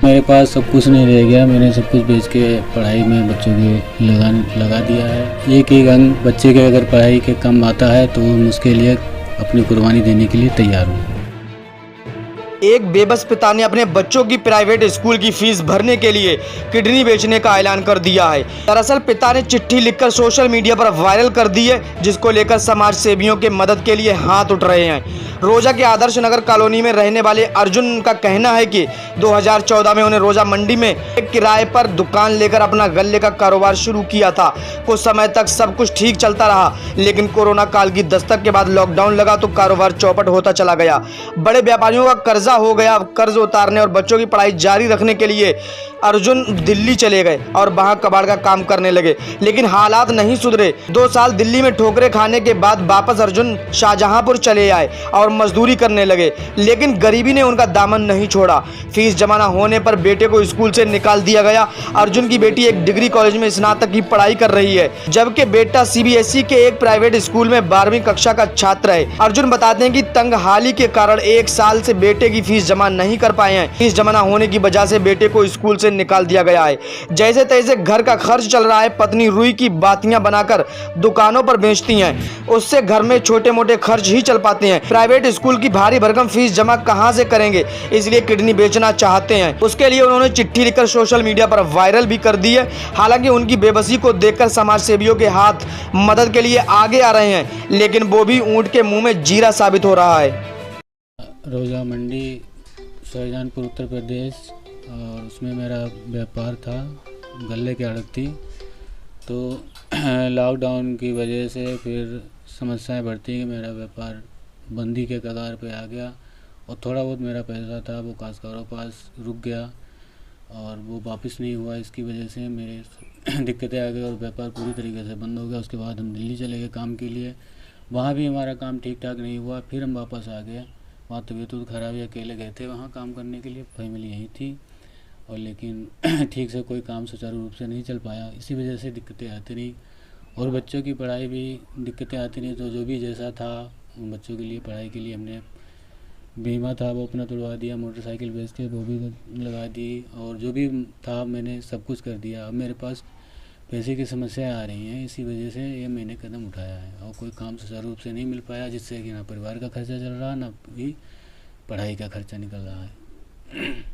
मेरे पास सब कुछ नहीं रह गया, मैंने सब कुछ बेच के पढ़ाई में बच्चों की लगा दिया है। एक ही अंग बच्चे के अगर पढ़ाई के काम आता है तो मैं उसके लिए अपनी कुर्बानी देने के लिए तैयार हूँ। एक बेबस पिता ने अपने बच्चों की प्राइवेट स्कूल की फीस भरने के लिए किडनी बेचने का ऐलान कर दिया है। दरअसल पिता ने चिट्ठी लिखकर सोशल मीडिया पर वायरल कर दी है, जिसको लेकर समाज सेवियों के मदद के लिए हाथ उठ रहे हैं। रोजा के आदर्श नगर कॉलोनी में रहने वाले अर्जुन का कहना है कि 2014 में उन्हें रोजा मंडी में एक किराए पर दुकान लेकर अपना गल्ले का कारोबार शुरू किया था। कुछ समय तक सब कुछ ठीक चलता रहा, लेकिन कोरोना काल की दस्तक के बाद लॉकडाउन लगा तो कारोबार चौपट होता चला गया। बड़े व्यापारियों का कर्जा हो गया। कर्ज उतारने और बच्चों की पढ़ाई जारी रखने के लिए अर्जुन दिल्ली चले गए और वहां कबाड़ का काम करने लगे, लेकिन हालात नहीं सुधरे। 2 साल दिल्ली में ठोकरे खाने के बाद वापस अर्जुन शाहजहांपुर चले आए और मजदूरी करने लगे, लेकिन गरीबी ने उनका दामन नहीं छोड़ा। फीस जमा न होने पर बेटे को स्कूल से निकाल दिया गया। अर्जुन की बेटी एक डिग्री कॉलेज में स्नातक की पढ़ाई कर रही है, जबकि बेटा सीबीएसई के एक प्राइवेट स्कूल में 12वीं कक्षा का छात्र है। अर्जुन बताते हैं कि तंगहाली के कारण 1 साल से बेटे की फीस जमा नहीं कर पाए हैं। फीस जमा न होने की वजह से बेटे को स्कूल से निकाल दिया गया है। जैसे तैसे घर का खर्च चल रहा है। पत्नी रुई की बातियां बनाकर दुकानों पर बेचती हैं, उससे घर में छोटे मोटे खर्च ही चल पाते हैं। प्राइवेट स्कूल की भारी भरकम फीस जमा कहां से करेंगे, इसलिए किडनी बेचना चाहते हैं। उसके लिए उन्होंने चिट्ठी लिखकर सोशल मीडिया पर वायरल भी कर दी है। हालांकि उनकी बेबसी को देखकर समाज सेवियों के हाथ मदद के लिए आगे आ रहे हैं, लेकिन वो भी ऊंट के मुंह में जीरा साबित हो रहा है। रोजा मंडी शाहजहांपुर उत्तर प्रदेश, और उसमें मेरा व्यापार था, गल्ले की आड़त थी। तो लॉकडाउन की वजह से फिर समस्याएं बढ़ती कि मेरा व्यापार बंदी के कगार पे आ गया, और थोड़ा बहुत मेरा पैसा था वो काश्तकारों पास रुक गया और वो वापस नहीं हुआ। इसकी वजह से मेरे दिक्कतें आ गई और व्यापार पूरी तरीके से बंद हो गया। उसके बाद हम दिल्ली चले गए काम के लिए, वहाँ भी हमारा काम ठीक ठाक नहीं हुआ। फिर हम वापस आ गए, वहाँ तबीयत खराब है, अकेले गए थे वहाँ काम करने के लिए, फैमिली यहीं थी, और लेकिन ठीक से कोई काम सुचारू रूप से नहीं चल पाया। इसी वजह से दिक्कतें आती रही, और बच्चों की पढ़ाई भी दिक्कतें आती रही। तो जो भी जैसा था बच्चों के लिए पढ़ाई के लिए हमने बीमा था वो अपना तुड़वा दिया, मोटरसाइकिल बेच के वो भी लगा दी, और जो भी था मैंने सब कुछ कर दिया। अब मेरे पास पैसे की समस्याएं आ रही हैं, इसी वजह से ये मैंने कदम उठाया है। और कोई काम सुचारू रूप से नहीं मिल पाया, जिससे कि ना परिवार का खर्चा चल रहा, ना भी पढ़ाई का खर्चा निकल रहा है।